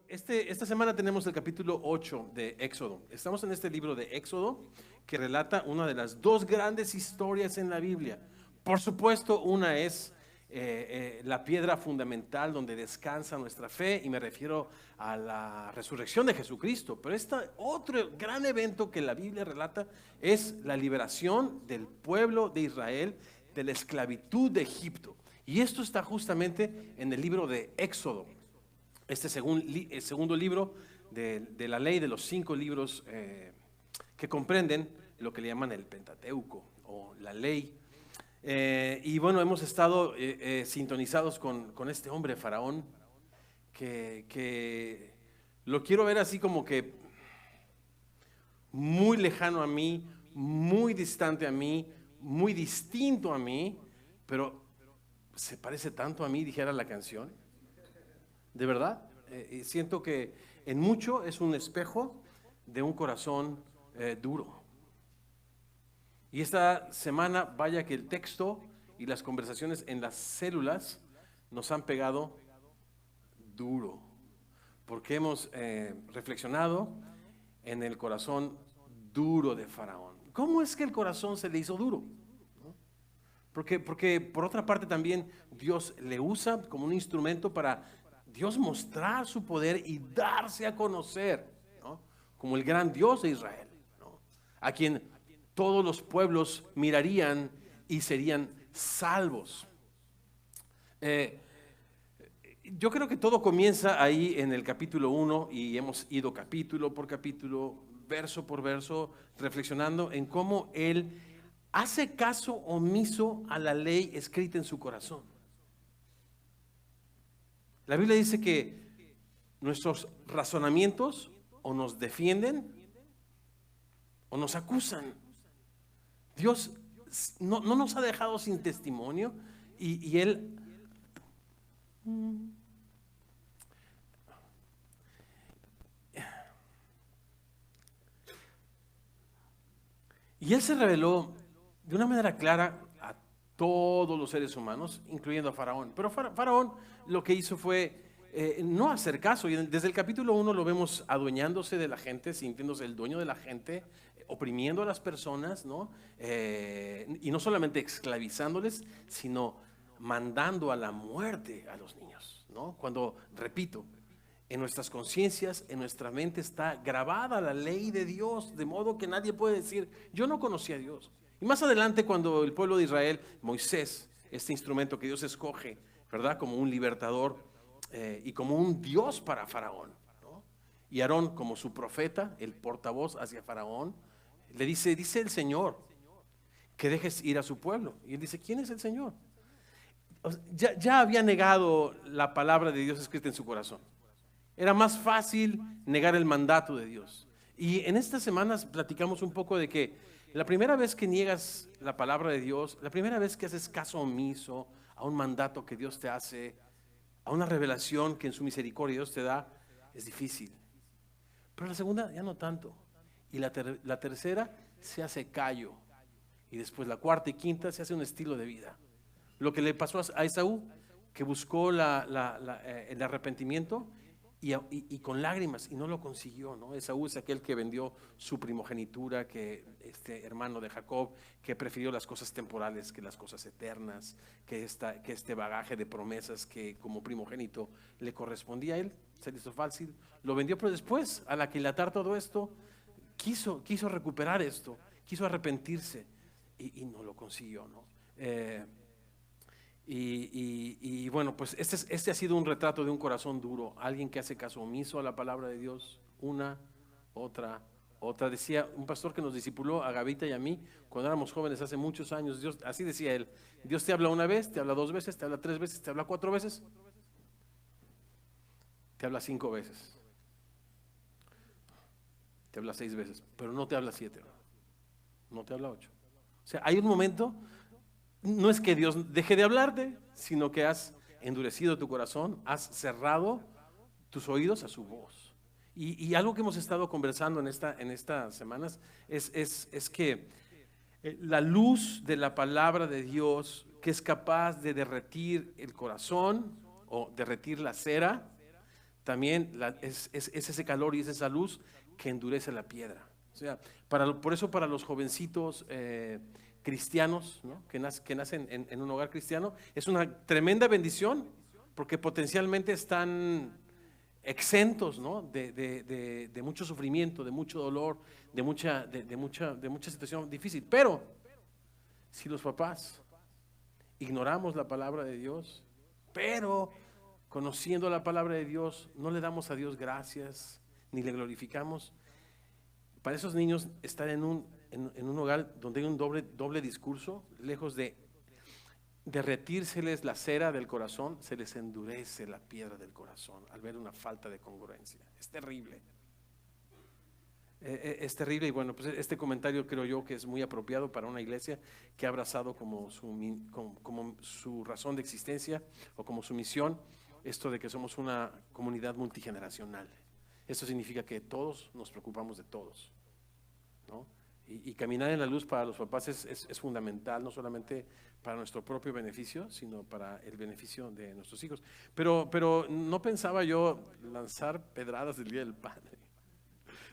Esta semana tenemos el capítulo 8 de Éxodo. Estamos en este libro de Éxodo que relata una de las dos grandes historias en la Biblia. Por supuesto, una es la piedra fundamental donde descansa nuestra fe, y me refiero a la resurrección de Jesucristo. Pero este otro gran evento que la Biblia relata es la liberación del pueblo de Israel de la esclavitud de Egipto. Y esto está justamente en el libro de Éxodo. Este segundo libro de la ley, de los 5 libros que comprenden lo que le llaman el Pentateuco o la ley. Y bueno, hemos estado sintonizados con este hombre, Faraón, que lo quiero ver así como que muy lejano a mí, muy distante a mí, muy distinto a mí, pero se parece tanto a mí, dijera la canción. De verdad, siento que en mucho es un espejo de un corazón duro. Y esta semana, vaya que el texto y las conversaciones en las células nos han pegado duro, porque hemos reflexionado en el corazón duro de Faraón. ¿Cómo es que el corazón se le hizo duro? Porque por otra parte también Dios le usa como un instrumento para Dios mostrar su poder y darse a conocer, ¿no? Como el gran Dios de Israel, ¿no? A quien todos los pueblos mirarían y serían salvos. Yo creo que todo comienza ahí en el capítulo 1 y hemos ido capítulo por capítulo, verso por verso, reflexionando en cómo él hace caso omiso a la ley escrita en su corazón. La Biblia dice que nuestros razonamientos o nos defienden o nos acusan. Dios no nos ha dejado sin testimonio y Él se reveló de una manera clara a todos los seres humanos, incluyendo a Faraón. Pero Faraón lo que hizo fue no hacer caso. Y desde el capítulo 1 lo vemos adueñándose de la gente, sintiéndose el dueño de la gente, oprimiendo a las personas, ¿no? Y no solamente esclavizándoles, sino mandando a la muerte a los niños, ¿no? Cuando, repito, en nuestras conciencias, en nuestra mente está grabada la ley de Dios, de modo que nadie puede decir, yo no conocí a Dios. Y más adelante, cuando el pueblo de Israel, Moisés, este instrumento que Dios escoge, ¿verdad? Como un libertador y como un Dios para Faraón, ¿no? Y Aarón como su profeta, el portavoz hacia Faraón, le dice el Señor que dejes ir a su pueblo. Y él dice, ¿quién es el Señor? Ya había negado la palabra de Dios escrita en su corazón. Era más fácil negar el mandato de Dios. Y en estas semanas platicamos un poco de que la primera vez que niegas la palabra de Dios, la primera vez que haces caso omiso a un mandato que Dios te hace, a una revelación que en su misericordia Dios te da, es difícil. Pero la segunda ya no tanto. Y la tercera se hace callo. Y después la cuarta y quinta se hace un estilo de vida. Lo que le pasó a Esaú, que buscó el arrepentimiento y con lágrimas, y no lo consiguió, ¿no? Esaú es aquel que vendió su primogenitura, que este hermano de Jacob, que prefirió las cosas temporales que las cosas eternas, que este bagaje de promesas que como primogénito le correspondía a él, se le hizo fácil, lo vendió. Pero después, al aquilatar todo esto, quiso recuperar esto, quiso arrepentirse y no lo consiguió, ¿no? Y bueno, pues este ha sido un retrato de un corazón duro, alguien que hace caso omiso a la palabra de Dios, una, otra. Decía un pastor que nos discipuló a Gavita y a mí cuando éramos jóvenes hace muchos años, Dios, así decía él, Dios te habla una vez, te habla 2 veces, te habla 3 veces, te habla 4 veces, te habla 5 veces, te habla 6 veces, pero no te habla 7, no te habla 8. O sea, hay un momento. No es que Dios deje de hablarte, sino que has endurecido tu corazón, has cerrado tus oídos a su voz. Y algo que hemos estado conversando en estas semanas es que la luz de la palabra de Dios, que es capaz de derretir el corazón o derretir la cera, también es ese calor y es esa luz que endurece la piedra. O sea, por eso para los jovencitos cristianos, ¿no? que nacen en un hogar cristiano, es una tremenda bendición porque potencialmente están exentos, ¿no? de mucho sufrimiento, de mucho dolor, de mucha situación difícil. Pero si los papás ignoramos la palabra de Dios, pero conociendo la palabra de Dios, no le damos a Dios gracias, ni le glorificamos, para esos niños estar en un hogar donde hay un doble discurso, lejos de derretírseles la cera del corazón, se les endurece la piedra del corazón al ver una falta de congruencia. Es terrible. Es terrible. Y bueno, pues este comentario creo yo que es muy apropiado para una iglesia que ha abrazado como su razón de existencia o como su misión esto de que somos una comunidad multigeneracional. Esto significa que todos nos preocupamos de todos, ¿no? Y caminar en la luz para los papás es fundamental, no solamente para nuestro propio beneficio, sino para el beneficio de nuestros hijos. Pero no pensaba yo lanzar pedradas del Día del Padre.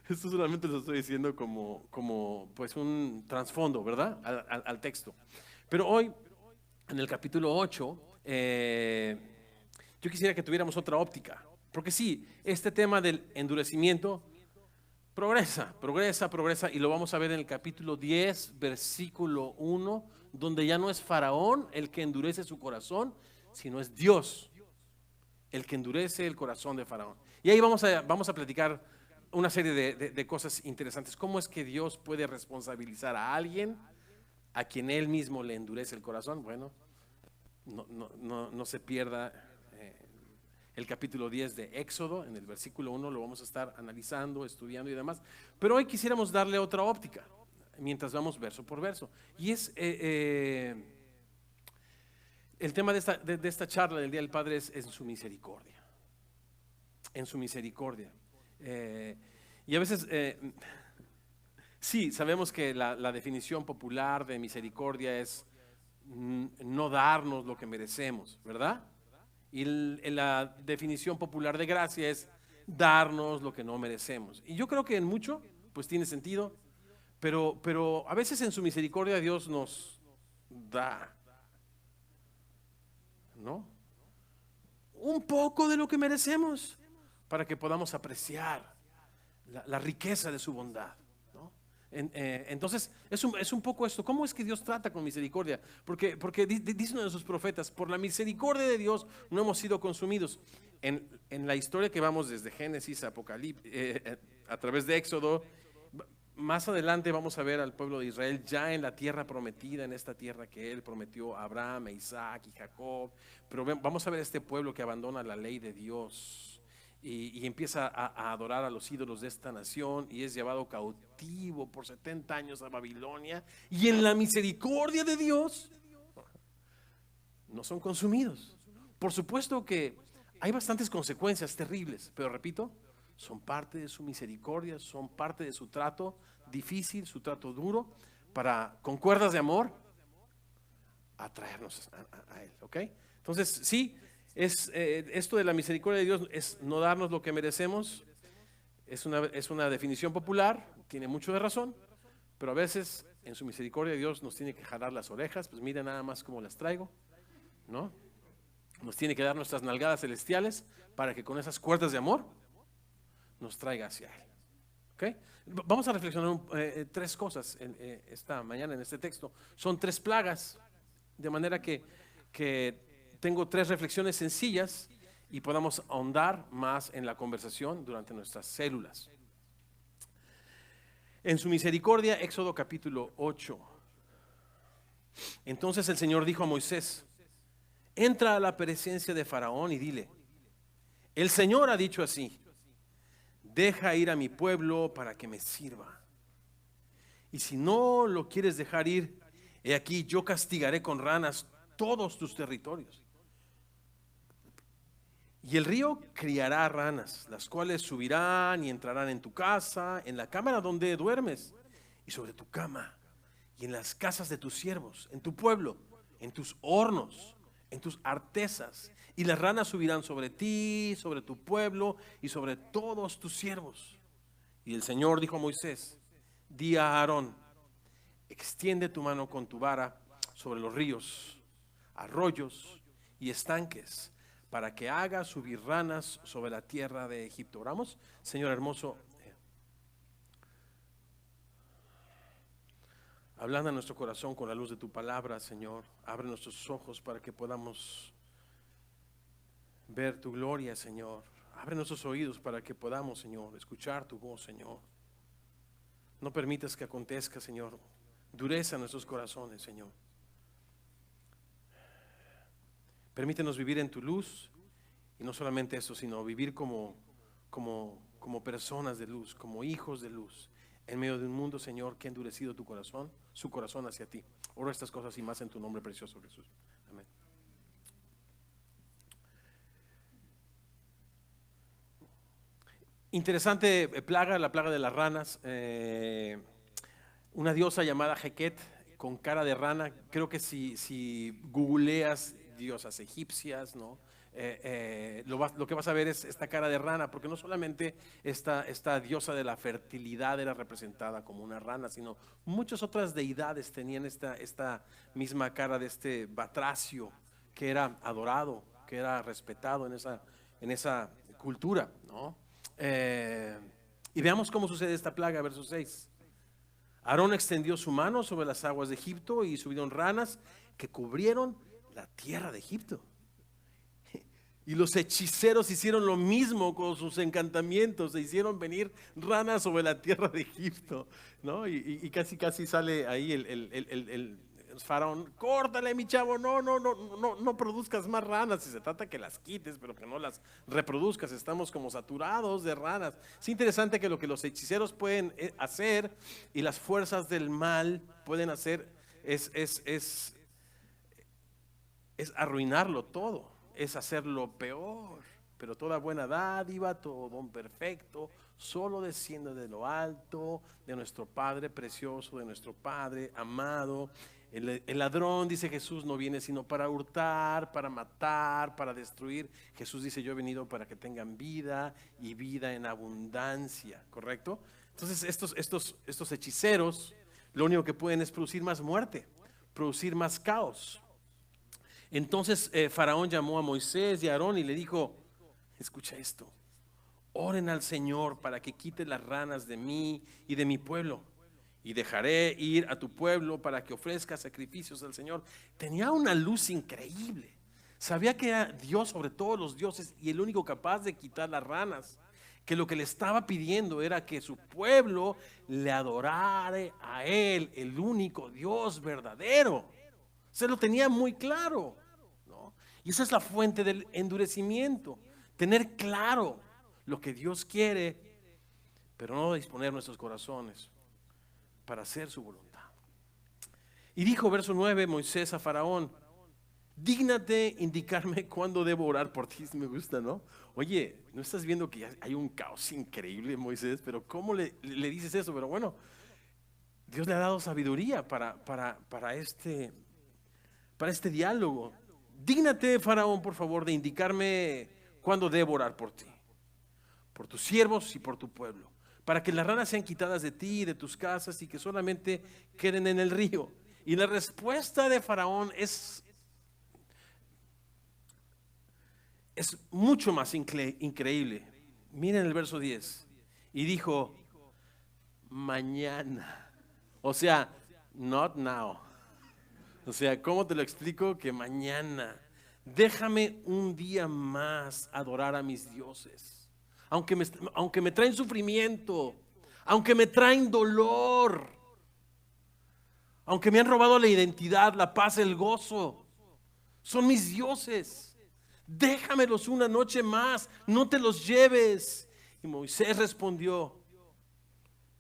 Esto solamente lo estoy diciendo como pues un trasfondo, ¿verdad? Al texto. Pero hoy, en el capítulo 8, yo quisiera que tuviéramos otra óptica. Porque sí, este tema del endurecimiento progresa, y lo vamos a ver en el capítulo 10, versículo 1, donde ya no es Faraón el que endurece su corazón, sino es Dios el que endurece el corazón de Faraón. Y ahí vamos a platicar una serie de cosas interesantes. ¿Cómo es que Dios puede responsabilizar a alguien a quien Él mismo le endurece el corazón? Bueno, no se pierda el capítulo 10 de Éxodo, en el versículo 1 lo vamos a estar analizando, estudiando y demás. Pero hoy quisiéramos darle otra óptica, mientras vamos verso por verso. Y es el tema de esta charla del Día del Padre es en su misericordia. En su misericordia. Y a veces, sí, sabemos que la definición popular de misericordia es no darnos lo que merecemos, ¿verdad? Y la definición popular de gracia es darnos lo que no merecemos. Y yo creo que en mucho, pues tiene sentido, pero a veces en su misericordia Dios nos da, ¿no? Un poco de lo que merecemos para que podamos apreciar la riqueza de su bondad, ¿no? Entonces, es un poco esto. ¿Cómo es que Dios trata con misericordia? Porque dice uno de sus profetas, por la misericordia de Dios no hemos sido consumidos. En la historia que vamos desde Génesis a Apocalipsis, a través de Éxodo, más adelante vamos a ver al pueblo de Israel ya en la tierra prometida, en esta tierra que Él prometió a Abraham, a Isaac y Jacob. Pero vamos a ver este pueblo que abandona la ley de Dios. Y empieza a adorar a los ídolos de esta nación y es llevado cautivo por 70 años a Babilonia, y en la misericordia de Dios no son consumidos. Por supuesto que hay bastantes consecuencias terribles, pero repito, son parte de su misericordia, son parte de su trato difícil, su trato duro, para con cuerdas de amor atraernos a Él, ¿ok? Entonces sí, esto de la misericordia de Dios es no darnos lo que merecemos. Es una definición popular, tiene mucho de razón, pero a veces en su misericordia Dios nos tiene que jalar las orejas. Pues mira nada más cómo las traigo, ¿no? Nos tiene que dar nuestras nalgadas celestiales para que con esas cuerdas de amor nos traiga hacia Él, ¿ok? Vamos a reflexionar tres cosas esta mañana en este texto. Son tres plagas, de manera que tengo tres reflexiones sencillas y podamos ahondar más en la conversación durante nuestras células. En su misericordia, Éxodo capítulo 8. Entonces el Señor dijo a Moisés: entra a la presencia de Faraón y dile: el Señor ha dicho así, deja ir a mi pueblo para que me sirva. Y si no lo quieres dejar ir, he aquí yo castigaré con ranas todos tus territorios. Y el río criará ranas, las cuales subirán y entrarán en tu casa, en la cámara donde duermes, y sobre tu cama, y en las casas de tus siervos, en tu pueblo, en tus hornos, en tus artesas, y las ranas subirán sobre ti, sobre tu pueblo y sobre todos tus siervos. Y el Señor dijo a Moisés: di a Aarón, extiende tu mano con tu vara sobre los ríos, arroyos y estanques, para que haga subir ranas sobre la tierra de Egipto. Oramos. Señor hermoso, hablando a nuestro corazón con la luz de tu palabra, Señor, abre nuestros ojos para que podamos ver tu gloria, Señor. Abre nuestros oídos para que podamos, Señor, escuchar tu voz, Señor. No permitas que acontezca, Señor, dureza nuestros corazones, Señor. Permítenos vivir en tu luz, y no solamente eso, sino vivir como personas de luz, como hijos de luz, en medio de un mundo, Señor, que ha endurecido tu corazón, su corazón hacia ti. Oro estas cosas y más en tu nombre precioso, Jesús. Amén. Interesante plaga, la plaga de las ranas. Una diosa llamada Heket con cara de rana. Creo que si googleas diosas egipcias, ¿no? Lo que vas a ver es esta cara de rana, porque no solamente esta diosa de la fertilidad era representada como una rana, sino muchas otras deidades tenían esta misma cara de este batracio que era adorado, que era respetado en esa cultura, ¿no? Y veamos cómo sucede esta plaga, verso 6. Aarón extendió su mano sobre las aguas de Egipto y subieron ranas que cubrieron la tierra de Egipto. Y los hechiceros hicieron lo mismo con sus encantamientos, se hicieron venir ranas sobre la tierra de Egipto, ¿no? Y casi sale ahí el faraón: córtale, mi chavo, no produzcas más ranas. Si se trata que las quites, pero que no las reproduzcas, estamos como saturados de ranas. Es interesante que lo que los hechiceros pueden hacer y las fuerzas del mal pueden hacer es arruinarlo todo, es hacerlo peor. Pero toda buena dádiva, todo don perfecto, solo desciende de lo alto, de nuestro Padre precioso, de nuestro Padre amado. El ladrón, dice Jesús, no viene sino para hurtar, para matar, para destruir. Jesús dice: yo he venido para que tengan vida y vida en abundancia, ¿correcto? Entonces estos hechiceros lo único que pueden es producir más muerte, producir más caos. Entonces Faraón llamó a Moisés y a Aarón y le dijo: escucha esto, oren al Señor para que quite las ranas de mí y de mi pueblo, y dejaré ir a tu pueblo para que ofrezca sacrificios al Señor. Tenía una luz increíble, sabía que era Dios sobre todos los dioses y el único capaz de quitar las ranas, que lo que le estaba pidiendo era que su pueblo le adorara a él, el único Dios verdadero. Se lo tenía muy claro, ¿no? Y esa es la fuente del endurecimiento, tener claro lo que Dios quiere, pero no disponer nuestros corazones para hacer su voluntad. Y dijo, verso 9, Moisés a Faraón: dígnate indicarme cuándo debo orar por ti. Me gusta, ¿no? Oye, ¿no estás viendo que hay un caos increíble, Moisés? Pero ¿cómo le dices eso? Pero bueno, Dios le ha dado sabiduría para este diálogo. Dígnate, Faraón, por favor, de indicarme cuándo debo orar por ti, por tus siervos y por tu pueblo, para que las ranas sean quitadas de ti y de tus casas y que solamente queden en el río. Y la respuesta de Faraón es mucho más increíble. Miren el verso 10. Y dijo: mañana. O sea, not now. O sea, ¿cómo te lo explico? Que mañana. Déjame un día más adorar a mis dioses. Aunque me traen sufrimiento, aunque me traen dolor, aunque me han robado la identidad, la paz, el gozo, son mis dioses. Déjamelos una noche más, no te los lleves. Y Moisés respondió: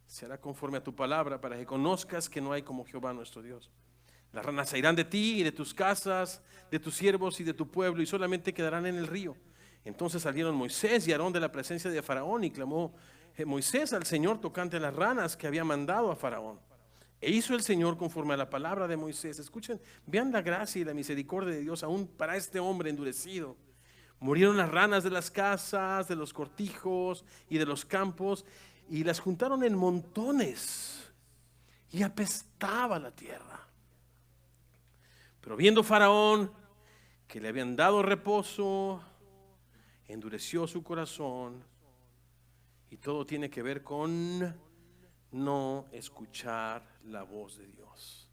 se hará conforme a tu palabra, para que conozcas que no hay como Jehová nuestro Dios. Las ranas se irán de ti y de tus casas, de tus siervos y de tu pueblo, y solamente quedarán en el río. Entonces salieron Moisés y Aarón de la presencia de Faraón, y clamó Moisés al Señor tocante a las ranas que había mandado a Faraón. E hizo el Señor conforme a la palabra de Moisés. Escuchen, vean la gracia y la misericordia de Dios aún para este hombre endurecido. Murieron las ranas de las casas, de los cortijos y de los campos, y las juntaron en montones, y apestaba la tierra. Pero viendo Faraón que le habían dado reposo, endureció su corazón, y todo tiene que ver con no escuchar la voz de Dios,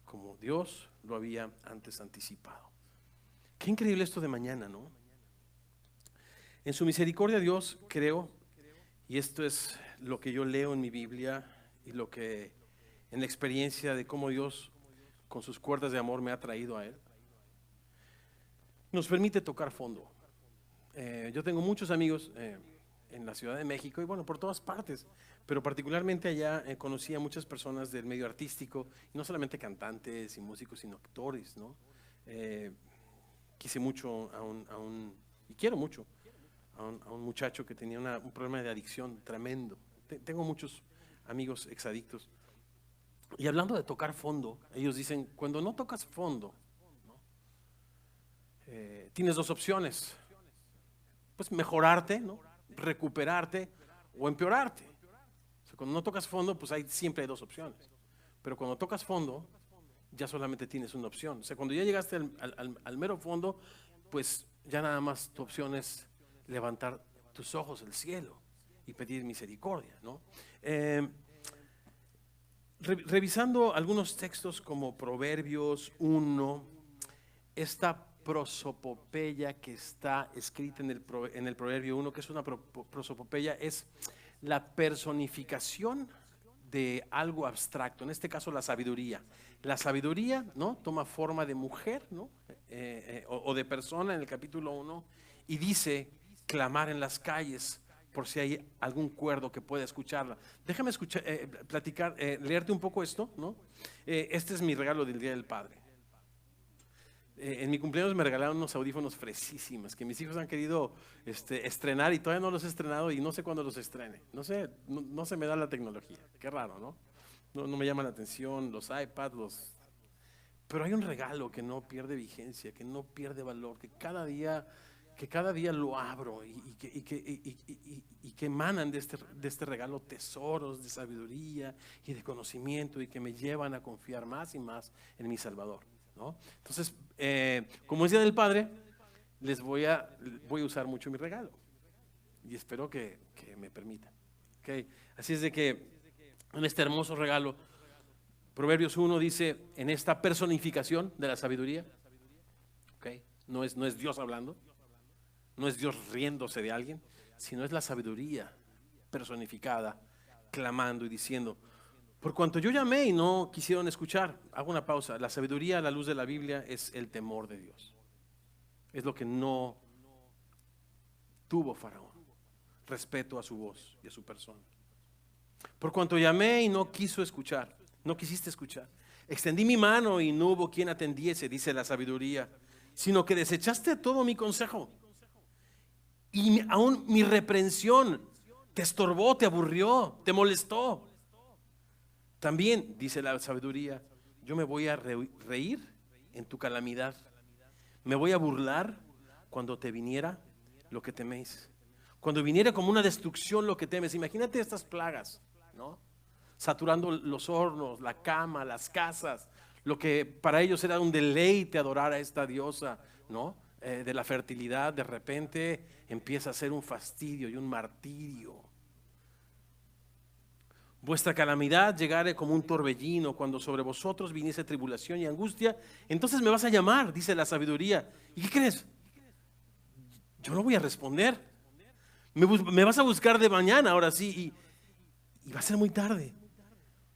como Dios lo había antes anticipado. Qué increíble esto de mañana, ¿no? En su misericordia Dios, creo, y esto es lo que yo leo en mi Biblia y lo que en la experiencia de cómo Dios con sus cuerdas de amor me ha traído a Él, nos permite tocar fondo. Yo tengo muchos amigos en la Ciudad de México y bueno, por todas partes, pero particularmente allá conocí a muchas personas del medio artístico, y no solamente cantantes y músicos, sino actores, ¿no? Quise mucho y quiero mucho a un muchacho que tenía un problema de adicción tremendo. Tengo muchos amigos exadictos. Y hablando de tocar fondo, ellos dicen, cuando no tocas fondo, ¿no? Tienes dos opciones. Pues mejorarte, ¿no? Recuperarte o empeorarte. O sea, cuando no tocas fondo, pues siempre hay dos opciones. Pero cuando tocas fondo, ya solamente tienes una opción. O sea, cuando ya llegaste al mero fondo, pues ya nada más tu opción es levantar tus ojos al cielo y pedir misericordia, ¿no? Revisando algunos textos como Proverbios 1, esta prosopopeya que está escrita en el Proverbio 1, que es una prosopopeya, es la personificación de algo abstracto, en este caso la sabiduría. La sabiduría, ¿no?, toma forma de mujer, ¿no?, o de persona en el capítulo 1, y dice clamar en las calles por si hay algún cuerdo que pueda escucharla. Déjame platicar, leerte un poco esto, ¿no? Este es mi regalo del Día del Padre. En mi cumpleaños me regalaron unos audífonos fresísimos que mis hijos han querido estrenar, y todavía no los he estrenado y no sé cuándo los estrene. No sé, no se me da la tecnología. Qué raro, ¿no? No me llama la atención los iPads, pero hay un regalo que no pierde vigencia, que no pierde valor, que cada día lo abro y que emanan de este regalo tesoros de sabiduría y de conocimiento, y que me llevan a confiar más y más en mi Salvador, ¿no? Entonces, como es Día del Padre, voy a usar mucho mi regalo y espero que me permitan, ¿okay? Así es de que en este hermoso regalo, Proverbios 1 dice, en esta personificación de la sabiduría, ¿okay? No es Dios hablando, no es Dios riéndose de alguien, sino es la sabiduría personificada, clamando y diciendo, por cuanto yo llamé y no quisieron escuchar. Hago una pausa. La sabiduría a la luz de la Biblia es el temor de Dios. Es lo que no tuvo Faraón: respeto a su voz y a su persona. Por cuanto llamé y no quisiste escuchar. Extendí mi mano y no hubo quien atendiese, dice la sabiduría, sino que desechaste todo mi consejo. Y aún mi reprensión te estorbó, te aburrió, te molestó. También, dice la sabiduría, yo me voy a reír en tu calamidad. Me voy a burlar cuando te viniera lo que teméis. Cuando viniera como una destrucción lo que temes. Imagínate estas plagas, ¿no? Saturando los hornos, la cama, las casas. Lo que para ellos era un deleite adorar a esta diosa, ¿no?, de la fertilidad, de repente empieza a ser un fastidio y un martirio. Vuestra calamidad llegare como un torbellino, cuando sobre vosotros viniese tribulación y angustia, entonces me vas a llamar, dice la sabiduría. ¿Y qué crees? Yo no voy a responder. Me vas a buscar de mañana, ahora sí, y va a ser muy tarde,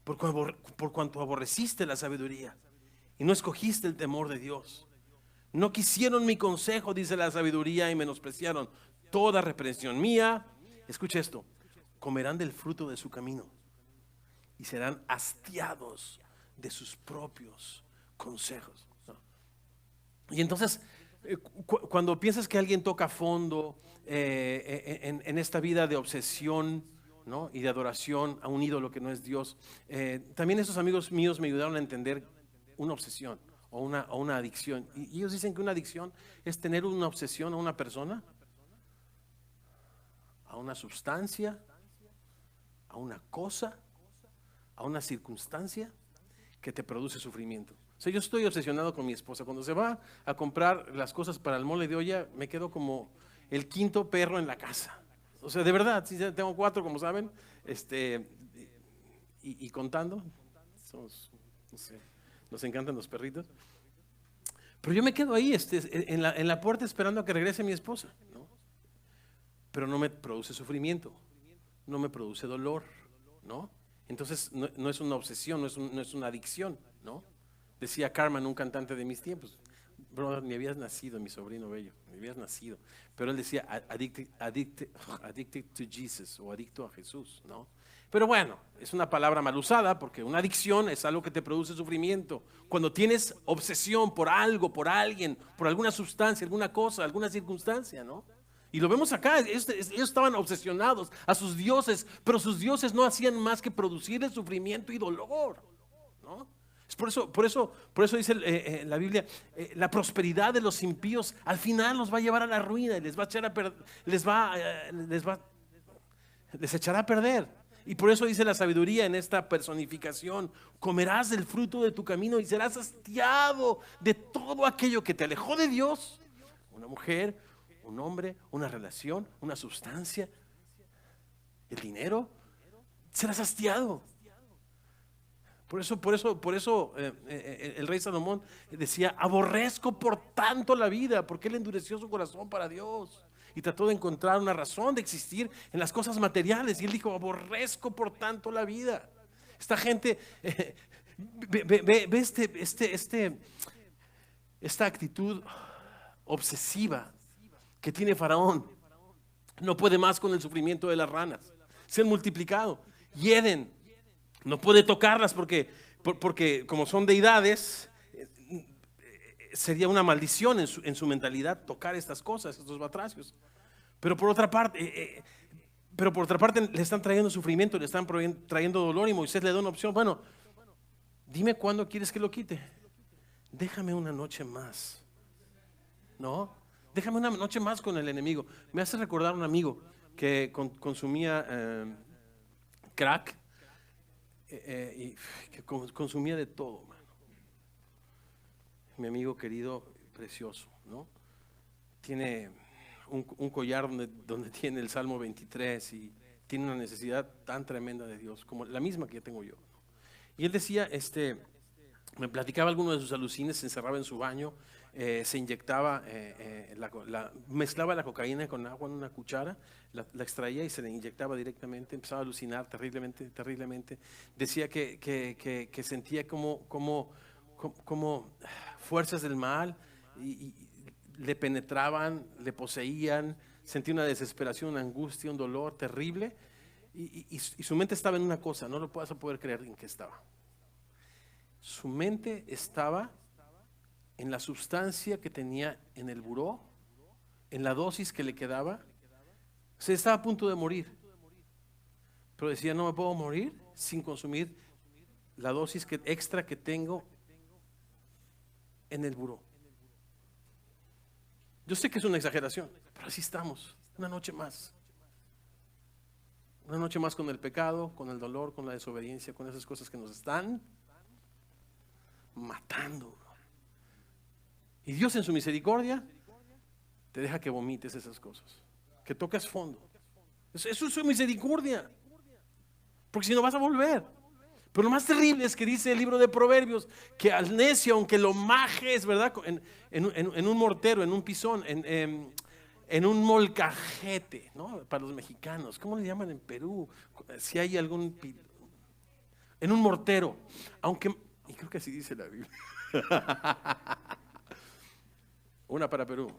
por cuanto aborreciste la sabiduría y no escogiste el temor de Dios. No quisieron mi consejo, dice la sabiduría, y menospreciaron toda reprensión mía. Escucha esto: comerán del fruto de su camino y serán hastiados de sus propios consejos, ¿no? Y entonces, cuando piensas que alguien toca fondo en esta vida de obsesión, ¿no? Y de adoración a un ídolo que no es Dios. También esos amigos míos me ayudaron a entender una obsesión o una adicción. Y ellos dicen que una adicción es tener una obsesión a una persona, a una sustancia, a una cosa, a una circunstancia que te produce sufrimiento. O sea, yo estoy obsesionado con mi esposa. Cuando se va a comprar las cosas para el mole de olla, me quedo como el quinto perro en la casa. O sea, de verdad, sí, tengo 4, como saben, y contando. No sé, nos encantan los perritos. Pero yo me quedo ahí en la puerta esperando a que regrese mi esposa, ¿no? Pero no me produce sufrimiento, no me produce dolor, ¿no? Entonces no es una obsesión, no es una adicción, ¿no? Decía Carmen, un cantante de mis tiempos: brother, ni habías nacido, mi sobrino bello, ni habías nacido. Pero él decía addicted to Jesus, o adicto a Jesús, ¿no? Pero bueno, es una palabra mal usada, porque una adicción es algo que te produce sufrimiento. Cuando tienes obsesión por algo, por alguien, por alguna sustancia, alguna cosa, alguna circunstancia, ¿no? Y lo vemos acá, ellos estaban obsesionados a sus dioses, pero sus dioses no hacían más que producir el sufrimiento y dolor, ¿no? Es por eso dice la Biblia, la prosperidad de los impíos al final los va a llevar a la ruina y les echará a perder. Y por eso dice la sabiduría en esta personificación: comerás del fruto de tu camino y serás hastiado de todo aquello que te alejó de Dios. Una mujer, un hombre, una relación, una sustancia, el dinero, serás hastiado. Por eso el rey Salomón decía: aborrezco por tanto la vida, porque él endureció su corazón para Dios y trató de encontrar una razón de existir en las cosas materiales. Y él dijo: aborrezco por tanto la vida. Esta gente ve esta actitud obsesiva que tiene Faraón. No puede más con el sufrimiento de las ranas. Se han multiplicado, hieden. No puede tocarlas porque como son deidades, sería una maldición en su mentalidad tocar estas cosas, estos batracios. Pero por otra parte le están trayendo sufrimiento, le están trayendo dolor, y Moisés le da una opción: bueno, dime cuándo quieres que lo quite. Déjame una noche más, ¿no? Déjame una noche más con el enemigo. Me hace recordar a un amigo que consumía crack. Y que consumía de todo, mano. Mi amigo querido, precioso, ¿no? Tiene un collar donde tiene el Salmo 23 y tiene una necesidad tan tremenda de Dios, como la misma que tengo yo, ¿no? Y él decía, me platicaba alguno de sus alucines, se encerraba en su baño, se inyectaba, mezclaba la cocaína con agua en una cuchara, la extraía y se la inyectaba directamente. Empezaba a alucinar terriblemente. Decía que sentía como fuerzas del mal y le penetraban, le poseían. Sentía una desesperación, una angustia, un dolor terrible, y su mente estaba en una cosa, no lo vas a poder creer en qué estaba. Su mente estaba en la sustancia que tenía en el buró, en la dosis que le quedaba. Se estaba a punto de morir, pero decía: no me puedo morir sin consumir la dosis extra que tengo en el buró. Yo sé que es una exageración, pero así estamos. Una noche más con el pecado, con el dolor, con la desobediencia, con esas cosas que nos están matando. Y Dios, en su misericordia, te deja que vomites esas cosas, que toques fondo. Eso es su misericordia, porque si no vas a volver. Pero lo más terrible es que dice el libro de Proverbios que al necio, aunque lo majes, ¿verdad?, en un mortero, en un pisón, en un molcajete, ¿no? Para los mexicanos, ¿cómo le llaman en Perú? Si hay en un mortero, aunque, y creo que así dice la Biblia. Una para Perú,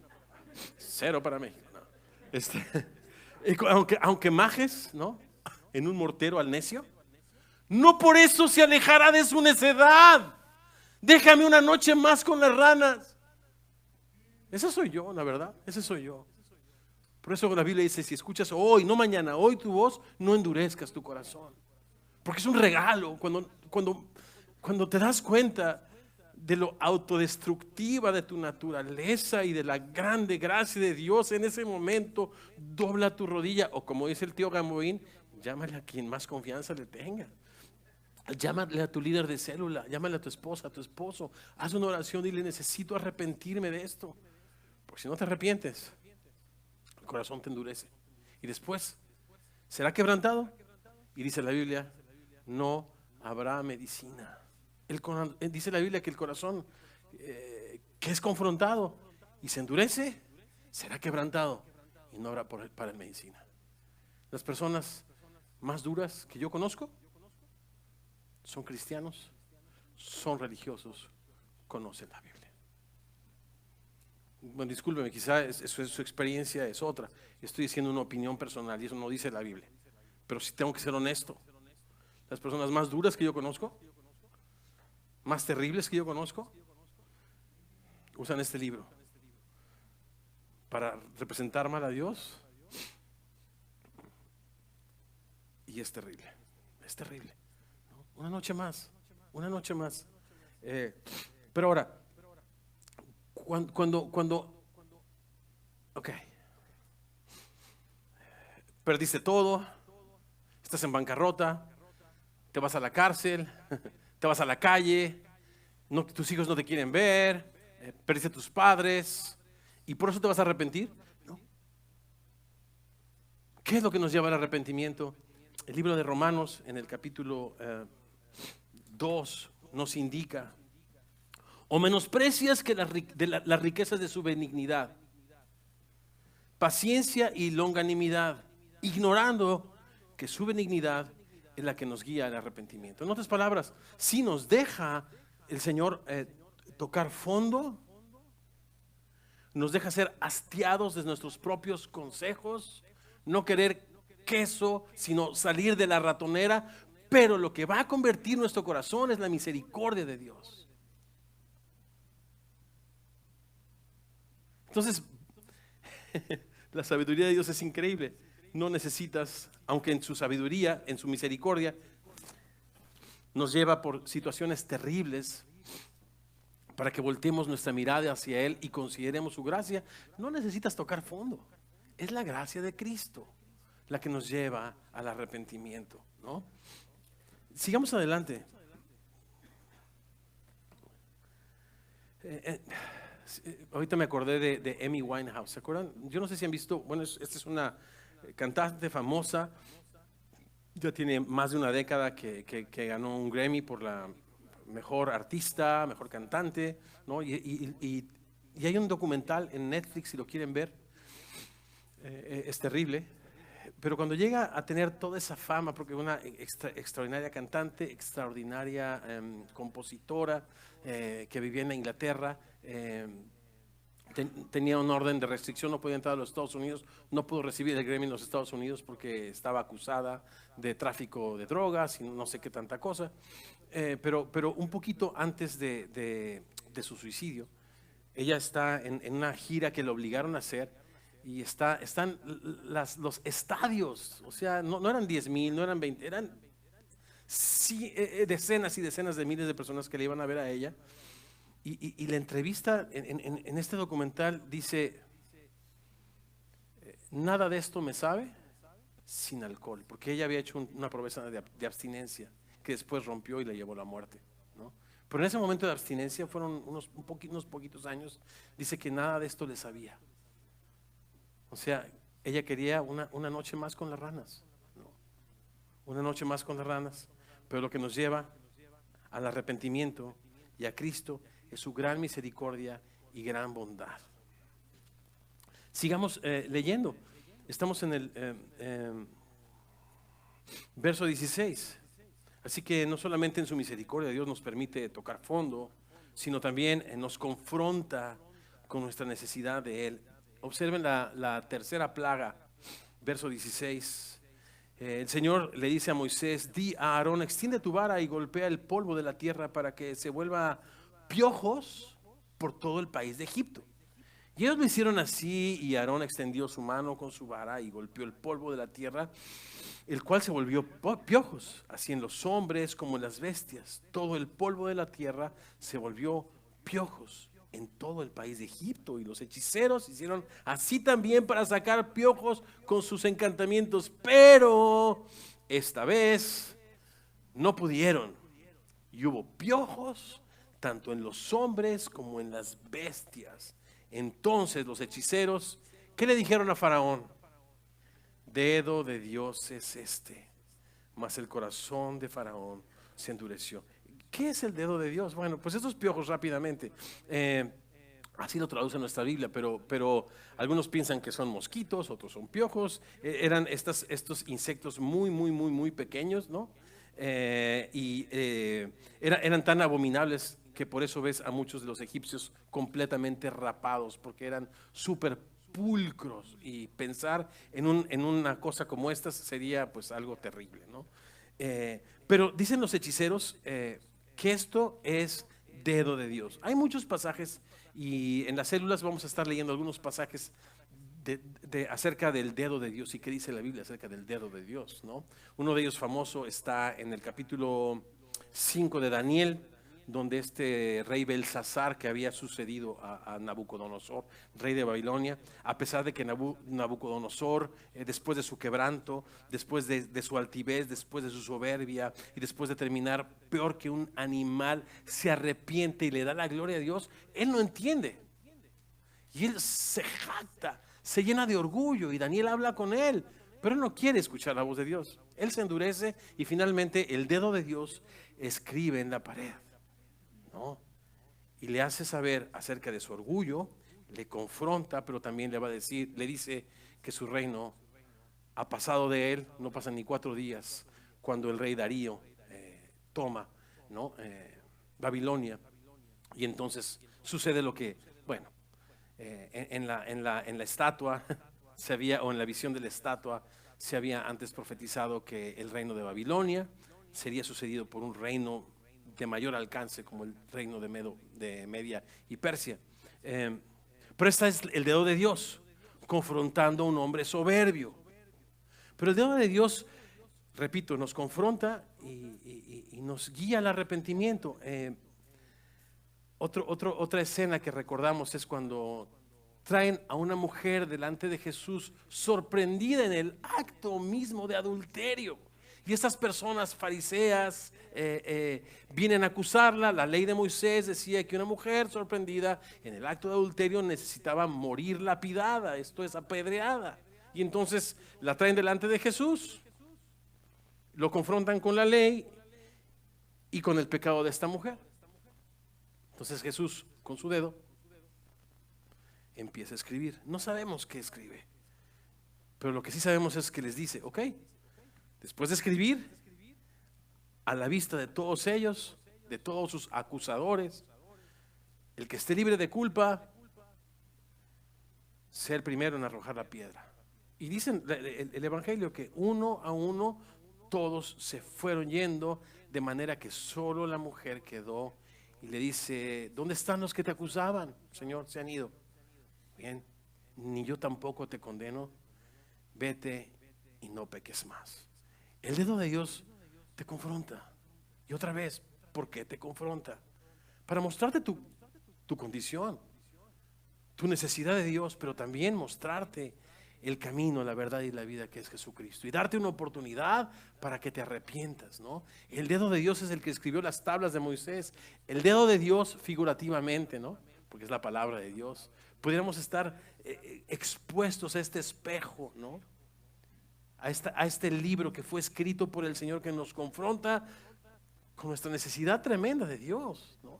0 para México, ¿no? Aunque majes, ¿no?, en un mortero al necio, no por eso se alejará de su necedad. Déjame una noche más con las ranas. Ese soy yo, la verdad, ese soy yo. Por eso la Biblia dice, si escuchas hoy, no mañana, hoy tu voz, no endurezcas tu corazón. Porque es un regalo cuando te das cuenta de lo autodestructiva de tu naturaleza y de la grande gracia de Dios. En ese momento dobla tu rodilla, o como dice el tío Gamboín, llámale a quien más confianza le tenga. Llámale a tu líder de célula, llámale a tu esposa, a tu esposo, haz una oración y dile, necesito arrepentirme de esto. Porque si no te arrepientes, el corazón te endurece y después será quebrantado. Y dice la Biblia, no habrá medicina. Dice la Biblia que el corazón que es confrontado y se endurece, será quebrantado y no habrá para medicina. Las personas más duras que yo conozco son cristianos, son religiosos, conocen la Biblia. Bueno, discúlpeme, quizá su experiencia es otra. Estoy diciendo una opinión personal y eso no dice la Biblia. Pero sí tengo que ser honesto. Las personas más duras que yo conozco, más terribles que yo conozco, usan este libro para representar mal a Dios. Y es terrible, es terrible. Una noche más, una noche más. Pero ahora, ok, perdiste todo, estás en bancarrota, te vas a la cárcel, te vas a la calle, tus hijos no te quieren ver, perdiste a tus padres, y por eso te vas a arrepentir. ¿No? ¿Qué es lo que nos lleva al arrepentimiento? El libro de Romanos, en el capítulo 2, nos indica: o menosprecias que las riquezas de su benignidad, paciencia y longanimidad, ignorando que su benignidad es la que nos guía al arrepentimiento. En otras palabras, si nos deja el Señor tocar fondo, nos deja ser hastiados de nuestros propios consejos, no querer queso, sino salir de la ratonera, pero lo que va a convertir nuestro corazón es la misericordia de Dios. Entonces, la sabiduría de Dios es increíble. No necesitas, aunque en su sabiduría, en su misericordia, nos lleva por situaciones terribles para que volteemos nuestra mirada hacia Él y consideremos su gracia. No necesitas tocar fondo. Es la gracia de Cristo la que nos lleva al arrepentimiento, ¿no? Sigamos adelante. Ahorita me acordé de Amy Winehouse, ¿se acuerdan? Yo no sé si han visto, bueno, esta es una cantante famosa, ya tiene más de una década que ganó un Grammy por la mejor artista, mejor cantante, ¿no? Y hay un documental en Netflix, si lo quieren ver, es terrible. Pero cuando llega a tener toda esa fama, porque es una extraordinaria cantante, extraordinaria compositora, que vivía en Inglaterra, tenía un orden de restricción, no podía entrar a los Estados Unidos, no pudo recibir el Grammy en los Estados Unidos porque estaba acusada de tráfico de drogas y no sé qué tanta cosa. Pero un poquito antes de su suicidio, ella está en una gira que le obligaron a hacer. Y están los estadios, o sea, no eran 10,000, no eran 20, eran decenas y decenas de miles de personas que le iban a ver a ella. Y la entrevista en este documental dice: nada de esto me sabe sin alcohol, porque ella había hecho una promesa de abstinencia que después rompió y le llevó a la muerte, ¿no? Pero en ese momento de abstinencia fueron unos poquitos años. Dice que nada de esto le sabía. O sea, ella quería una noche más con las ranas, ¿no? Una noche más con las ranas. Pero lo que nos lleva al arrepentimiento y a Cristo es su gran misericordia y gran bondad. Sigamos leyendo. Estamos en el verso 16. Así que no solamente en su misericordia Dios nos permite tocar fondo, sino también nos confronta con nuestra necesidad de Él. Observen la tercera plaga, verso 16. El Señor le dice a Moisés: di a Aarón, extiende tu vara y golpea el polvo de la tierra para que se vuelva piojos por todo el país de Egipto. Y ellos lo hicieron así, y Aarón extendió su mano con su vara y golpeó el polvo de la tierra, el cual se volvió piojos, así en los hombres como en las bestias. Todo el polvo de la tierra se volvió piojos en todo el país de Egipto, y los hechiceros hicieron así también para sacar piojos con sus encantamientos, pero esta vez no pudieron, y hubo piojos tanto en los hombres como en las bestias. Entonces los hechiceros, ¿qué le dijeron a Faraón? Dedo de Dios es este. Mas el corazón de Faraón se endureció. ¿Qué es el dedo de Dios? Bueno, pues estos piojos rápidamente. Así lo traduce nuestra Biblia, pero algunos piensan que son mosquitos, otros son piojos. Eran estos insectos muy pequeños, ¿no? Eran tan abominables que por eso ves a muchos de los egipcios completamente rapados, porque eran súper pulcros, y pensar en una cosa como esta sería pues algo terrible, ¿no? Pero dicen los hechiceros que esto es dedo de Dios. Hay muchos pasajes, y en las células vamos a estar leyendo algunos pasajes acerca del dedo de Dios y qué dice la Biblia acerca del dedo de Dios, ¿no? Uno de ellos famoso está en el capítulo 5 de Daniel, donde este rey Belsasar, que había sucedido a Nabucodonosor, rey de Babilonia, a pesar de que Nabucodonosor, después de su quebranto, después de su altivez, después de su soberbia, y después de terminar peor que un animal, se arrepiente y le da la gloria a Dios, él no entiende. Y él se jacta, se llena de orgullo, y Daniel habla con él, pero él no quiere escuchar la voz de Dios. Él se endurece, y finalmente el dedo de Dios escribe en la pared, ¿no? Y le hace saber acerca de su orgullo, le confronta, pero también le va a decir, le dice que su reino ha pasado de él, no pasan ni 4 días, cuando el rey Darío toma, ¿no? Babilonia, y entonces sucede lo que, bueno, en la estatua se había, o en la visión de la estatua, se había antes profetizado que el reino de Babilonia sería sucedido por un reino de mayor alcance, como el reino de Media y Persia. Pero este es el dedo de Dios confrontando a un hombre soberbio. Pero el dedo de Dios, repito, nos confronta y nos guía al arrepentimiento. Otra escena que recordamos es cuando traen a una mujer delante de Jesús, sorprendida en el acto mismo de adulterio. Y estas personas fariseas vienen a acusarla. La ley de Moisés decía que una mujer sorprendida en el acto de adulterio necesitaba morir lapidada, esto es, apedreada. Y entonces la traen delante de Jesús, lo confrontan con la ley y con el pecado de esta mujer. Entonces Jesús, con su dedo, empieza a escribir. No sabemos qué escribe, pero lo que sí sabemos es que les dice, ok, después de escribir, a la vista de todos ellos, de todos sus acusadores, el que esté libre de culpa, sea el primero en arrojar la piedra. Y dicen el Evangelio que uno a uno todos se fueron yendo, de manera que solo la mujer quedó, y le dice, ¿dónde están los que te acusaban? Señor, se han ido. Bien, ni yo tampoco te condeno, vete y no peques más. El dedo de Dios te confronta. Y otra vez, ¿por qué te confronta? Para mostrarte tu condición, tu necesidad de Dios, pero también mostrarte el camino, la verdad y la vida, que es Jesucristo, y darte una oportunidad para que te arrepientas, ¿no? El dedo de Dios es el que escribió las tablas de Moisés. El dedo de Dios, figurativamente, ¿no? Porque es la palabra de Dios. Pudiéramos estar expuestos a este espejo, ¿no? A este libro que fue escrito por el Señor, que nos confronta con nuestra necesidad tremenda de Dios, ¿no?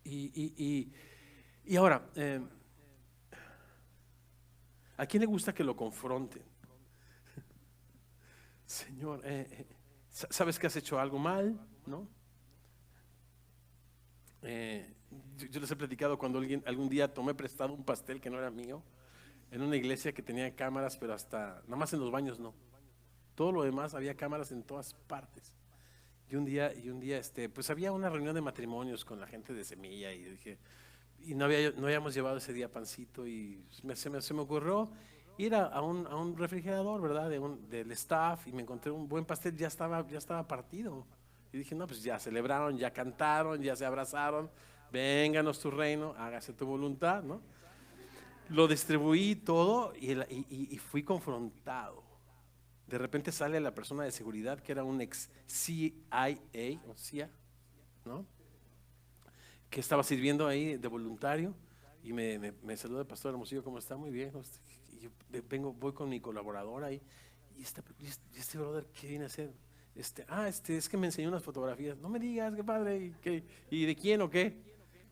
Y ahora, ¿a quién le gusta que lo confronten? Señor, ¿sabes que has hecho algo mal? ¿No? Yo les he platicado cuando algún día tomé prestado un pastel que no era mío, en una iglesia que tenía cámaras, pero nada más en los baños no. Todo lo demás había cámaras en todas partes. Y un día pues había una reunión de matrimonios con la gente de Semilla, y dije, y no habíamos llevado ese día pancito y se me ocurrió ir a un refrigerador, ¿verdad? Del staff, y me encontré un buen pastel, ya estaba partido. Y dije, no, pues ya celebraron, ya cantaron, ya se abrazaron, vénganos tu reino, hágase tu voluntad, ¿no? Lo distribuí todo y fui confrontado. De repente sale la persona de seguridad que era un ex CIA, o CIA, ¿no? Que estaba sirviendo ahí de voluntario y me saluda el pastor Hermosillo, ¿cómo está? Muy bien. Y yo voy con mi colaboradora ahí, y este brother, ¿qué viene a hacer? Es que me enseñó unas fotografías. No me digas, qué padre. ¿Y de quién o qué?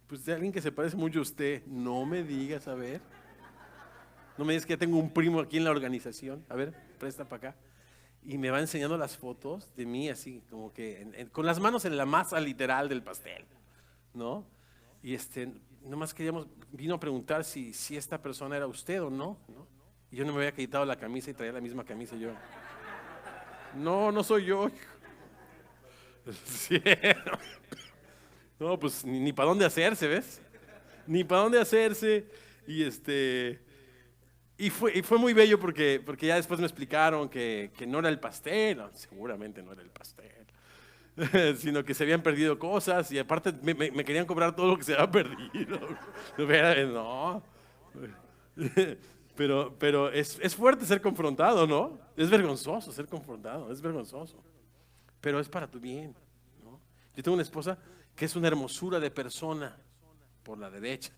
Pues de alguien que se parece mucho a usted. No me digas, a ver. No me digas que ya tengo un primo aquí en la organización. A ver, presta para acá. Y me va enseñando las fotos de mí así, como que con las manos en la masa literal del pastel, ¿no? Y nomás vino a preguntar si esta persona era usted o no, ¿no? Y yo no me había quitado la camisa y traía la misma camisa yo. No, no soy yo. Sí. No, pues ni para dónde hacerse, ¿ves? Ni para dónde hacerse. Y fue muy bello porque ya después me explicaron que no era el pastel, no, seguramente no era el pastel, sino que se habían perdido cosas y aparte me querían cobrar todo lo que se había perdido. No. Pero es fuerte ser confrontado, ¿no? Es vergonzoso ser confrontado, es vergonzoso. Pero es para tu bien, ¿no? Yo tengo una esposa que es una hermosura de persona por la derecha.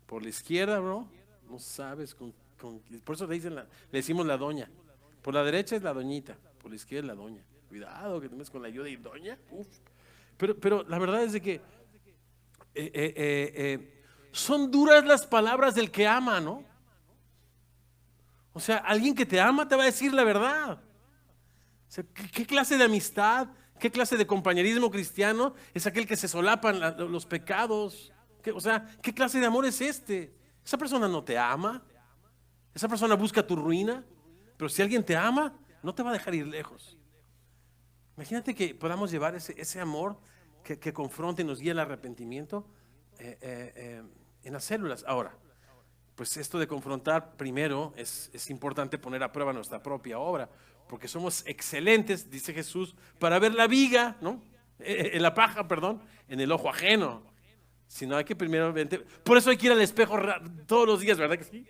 Por la izquierda, bro, no sabes por eso le decimos la doña. Por la derecha es la doñita, por la izquierda es la doña. Cuidado que te metes con la ayuda de doña. Uf. Pero la verdad es de que son duras las palabras del que ama, ¿no? O sea, alguien que te ama te va a decir la verdad. O sea, ¿qué clase de amistad, qué clase de compañerismo cristiano es aquel que se solapan los pecados? O sea, ¿qué clase de amor es este? Esa persona no te ama, esa persona busca tu ruina, pero si alguien te ama, no te va a dejar ir lejos. Imagínate que podamos llevar ese amor que confronta y nos guía al arrepentimiento en las células. Ahora, pues esto de confrontar primero es importante poner a prueba nuestra propia obra, porque somos excelentes, dice Jesús, para ver la viga, ¿no? La paja, perdón, en el ojo ajeno. Si no, hay que primero por eso hay que ir al espejo todos los días, ¿verdad que sí?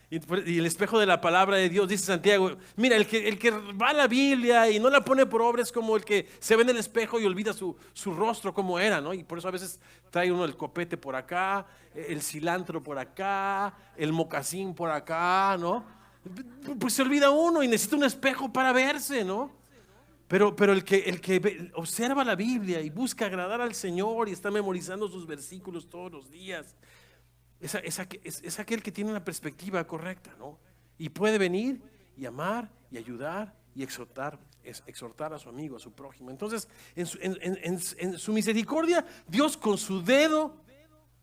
Y el espejo de la palabra de Dios, dice Santiago, mira, el que va a la Biblia y no la pone por obra es como el que se ve en el espejo y olvida su rostro como era, ¿no? Y por eso a veces trae uno el copete por acá, el cilantro por acá, el mocasín por acá, ¿no? Pues se olvida uno y necesita un espejo para verse, ¿no? Pero el que observa la Biblia y busca agradar al Señor y está memorizando sus versículos todos los días, es aquel que tiene una perspectiva correcta, ¿no? Y puede venir y amar y ayudar y exhortar a su amigo, a su prójimo. Entonces, en su misericordia, Dios con su dedo,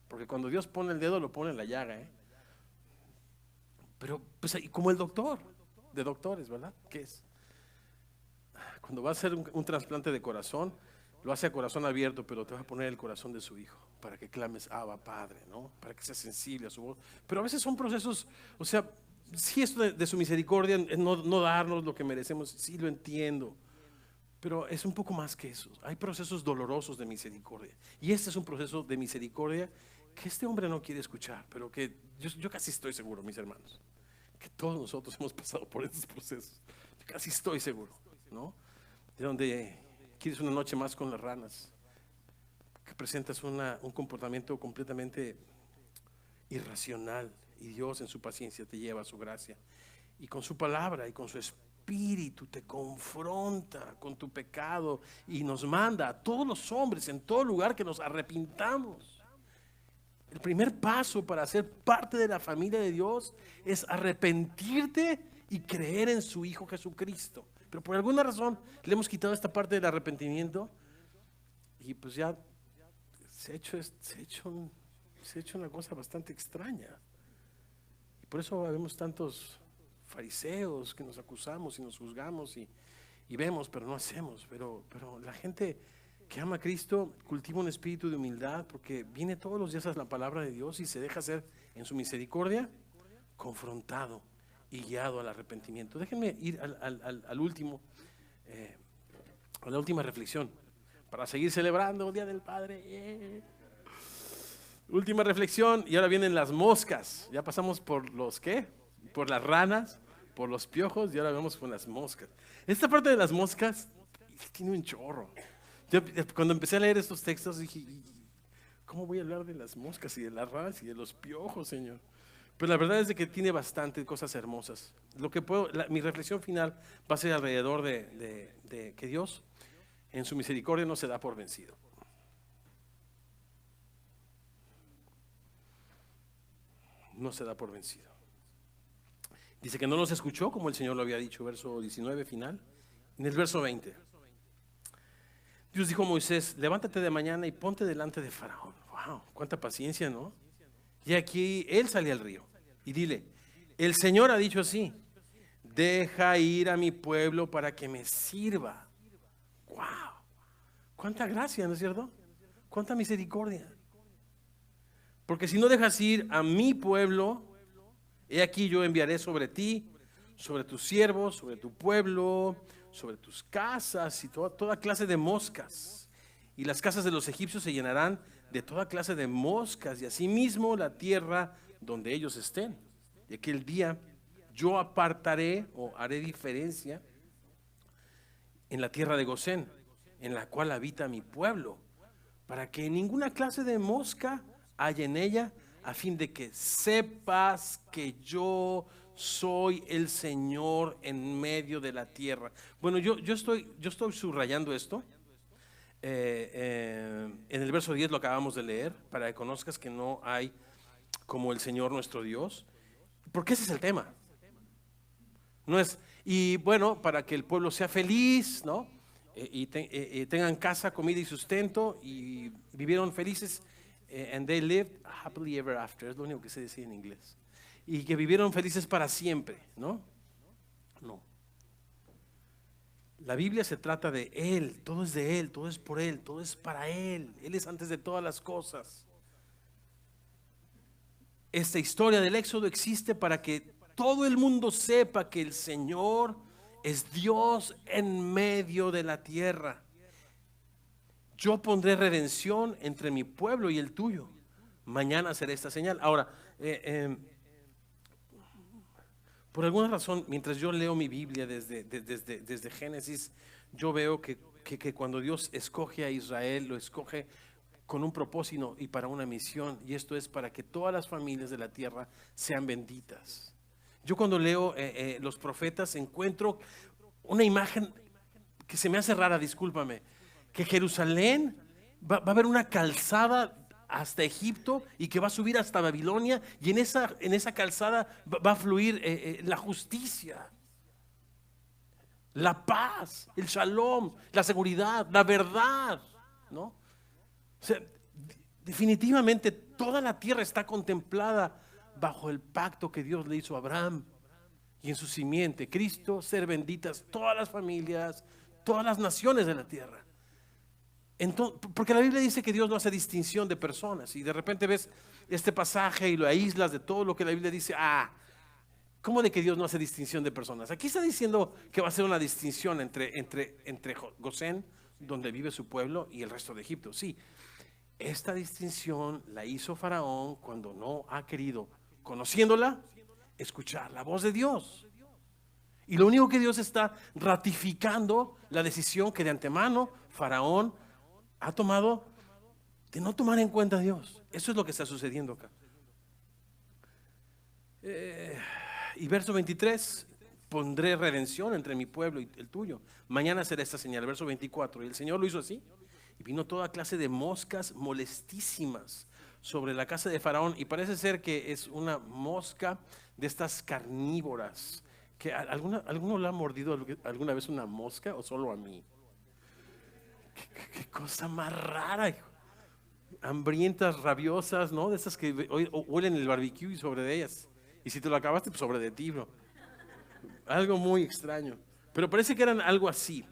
porque cuando Dios pone el dedo, lo pone en la llaga, ¿eh? Pero, pues, como el doctor, de doctores, ¿verdad? ¿Qué es? Cuando va a hacer un trasplante de corazón, lo hace a corazón abierto, pero te va a poner el corazón de su hijo para que clames Abba Padre, ¿no? Para que seas sensible a su voz. Pero a veces son procesos, o sea, sí, esto de su misericordia, no darnos lo que merecemos, sí lo entiendo, pero es un poco más que eso. Hay procesos dolorosos de misericordia, y este es un proceso de misericordia que este hombre no quiere escuchar, pero que yo casi estoy seguro, mis hermanos, que todos nosotros hemos pasado por estos procesos. Yo casi estoy seguro, ¿no? De donde quieres una noche más con las ranas, que presentas un comportamiento completamente irracional, y Dios en su paciencia te lleva a su gracia y con su palabra y con su espíritu te confronta con tu pecado y nos manda a todos los hombres en todo lugar que nos arrepintamos. El primer paso para ser parte de la familia de Dios es arrepentirte y creer en su Hijo Jesucristo. Pero por alguna razón le hemos quitado esta parte del arrepentimiento y pues ya se ha hecho una cosa bastante extraña. Y por eso vemos tantos fariseos que nos acusamos y nos juzgamos y vemos, pero no hacemos. Pero la gente que ama a Cristo cultiva un espíritu de humildad porque viene todos los días a la palabra de Dios y se deja ser en su misericordia confrontado y guiado al arrepentimiento. Déjenme ir al último, a la última reflexión para seguir celebrando el Día del Padre. Última reflexión, y ahora vienen las moscas. Ya pasamos por los ¿qué? Por las ranas, por los piojos, y ahora vamos con las moscas. Esta parte de las moscas tiene un chorro. Yo, cuando empecé a leer estos textos dije, ¿cómo voy a hablar de las moscas y de las ranas y de los piojos, Señor? Pero la verdad es de que tiene bastante cosas hermosas. Lo que mi reflexión final va a ser alrededor de que Dios en su misericordia no se da por vencido. No se da por vencido. Dice que no los escuchó como el Señor lo había dicho, verso 19 final. En el verso 20, Dios dijo a Moisés, levántate de mañana y ponte delante de Faraón. Wow, cuánta paciencia, ¿no? Y aquí él sale al río y dile, el Señor ha dicho así, deja ir a mi pueblo para que me sirva. Wow, cuánta gracia, ¿no es cierto? Cuánta misericordia. Porque si no dejas ir a mi pueblo, he aquí yo enviaré sobre ti, sobre tus siervos, sobre tu pueblo, sobre tus casas y toda clase de moscas. Y las casas de los egipcios se llenarán de toda clase de moscas, y asimismo la tierra donde ellos estén. Y aquel día yo apartaré o haré diferencia en la tierra de Gosén, en la cual habita mi pueblo, para que ninguna clase de mosca haya en ella, a fin de que sepas que yo soy el Señor en medio de la tierra. Bueno, yo estoy subrayando esto. En el verso 10 lo acabamos de leer, para que conozcas que no hay como el Señor nuestro Dios, porque ese es el tema. No es, y bueno, para que el pueblo sea feliz, ¿no? Tengan casa, comida y sustento, y vivieron felices, and they lived happily ever after, es lo único que se dice en inglés, y que vivieron felices para siempre, ¿no? No. La Biblia se trata de Él, todo es de Él, todo es por Él, todo es para Él. Él es antes de todas las cosas. Esta historia del Éxodo existe para que todo el mundo sepa que el Señor es Dios en medio de la tierra. Yo pondré redención entre mi pueblo y el tuyo. Mañana será esta señal. Ahora, por alguna razón, mientras yo leo mi Biblia desde Génesis, yo veo que cuando Dios escoge a Israel, lo escoge con un propósito y para una misión, y esto es para que todas las familias de la tierra sean benditas. Yo cuando leo los profetas encuentro una imagen que se me hace rara, discúlpame, que Jerusalén va a haber una calzada hasta Egipto y que va a subir hasta Babilonia, y en esa calzada va a fluir la justicia, la paz, el shalom, la seguridad, la verdad, ¿no? O sea, definitivamente toda la tierra está contemplada bajo el pacto que Dios le hizo a Abraham, y en su simiente, Cristo, ser benditas todas las familias, todas las naciones de la tierra. Entonces, porque la Biblia dice que Dios no hace distinción de personas, y de repente ves este pasaje y lo aíslas de todo lo que la Biblia dice. ¿Cómo de que Dios no hace distinción de personas? Aquí está diciendo que va a ser una distinción entre Gosén, donde vive su pueblo, y el resto de Egipto. Sí, esta distinción la hizo Faraón cuando no ha querido, conociéndola, escuchar la voz de Dios. Y lo único que Dios está ratificando la decisión que de antemano Faraón ha tomado de no tomar en cuenta a Dios. Eso es lo que está sucediendo acá. Y verso 23, pondré redención entre mi pueblo y el tuyo. Mañana será esta señal. Verso 24, y el Señor lo hizo así. Y vino toda clase de moscas molestísimas sobre la casa de Faraón. Y parece ser que es una mosca de estas carnívoras. Que ¿alguno le ha mordido alguna vez una mosca o solo a mí? Qué cosa más rara, hijo. Hambrientas, rabiosas, ¿no? De esas que huelen el barbecue y sobre de ellas. Y si te lo acabaste, pues sobre de ti, bro. Algo muy extraño. Pero parece que eran algo así.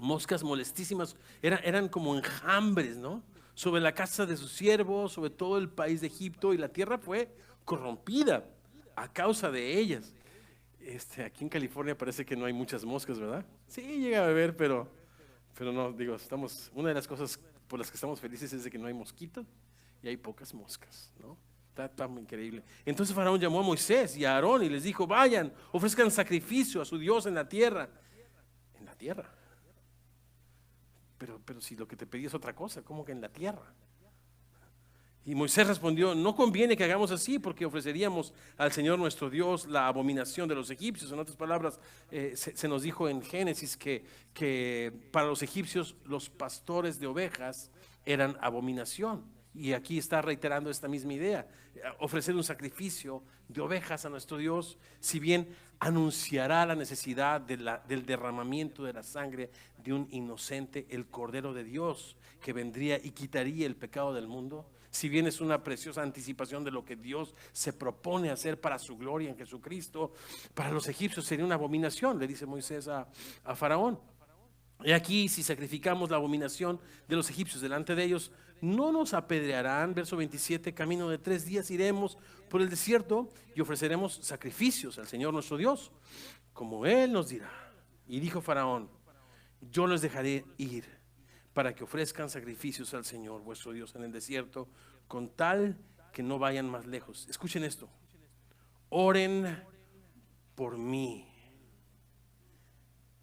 moscas molestísimas, eran como enjambres, ¿no? Sobre la casa de sus siervos, sobre todo el país de Egipto, y la tierra fue corrompida a causa de ellas. Aquí en California parece que no hay muchas moscas, ¿verdad? Sí, llega a haber, pero no, digo, una de las cosas por las que estamos felices es de que no hay mosquitos y hay pocas moscas, ¿no? Está muy increíble. Entonces Faraón llamó a Moisés y a Aarón y les dijo: vayan, ofrezcan sacrificio a su Dios en la tierra. En la tierra. Pero si lo que te pedí es otra cosa, ¿cómo que en la tierra? Y Moisés respondió: no conviene que hagamos así, porque ofreceríamos al Señor nuestro Dios la abominación de los egipcios. En otras palabras, se nos dijo en Génesis que para los egipcios los pastores de ovejas eran abominación. Y aquí está reiterando esta misma idea: ofrecer un sacrificio de ovejas a nuestro Dios, si bien anunciará la necesidad del derramamiento de la sangre de un inocente, el Cordero de Dios, que vendría y quitaría el pecado del mundo. Si bien es una preciosa anticipación de lo que Dios se propone hacer para su gloria en Jesucristo, para los egipcios sería una abominación, le dice Moisés a Faraón. Y aquí, si sacrificamos la abominación de los egipcios delante de ellos, no nos apedrearán. Verso 27: camino de 3 días iremos por el desierto y ofreceremos sacrificios al Señor nuestro Dios, como Él nos dirá. Y dijo Faraón: yo les dejaré ir para que ofrezcan sacrificios al Señor vuestro Dios en el desierto, con tal que no vayan más lejos. Escuchen esto: oren por mí.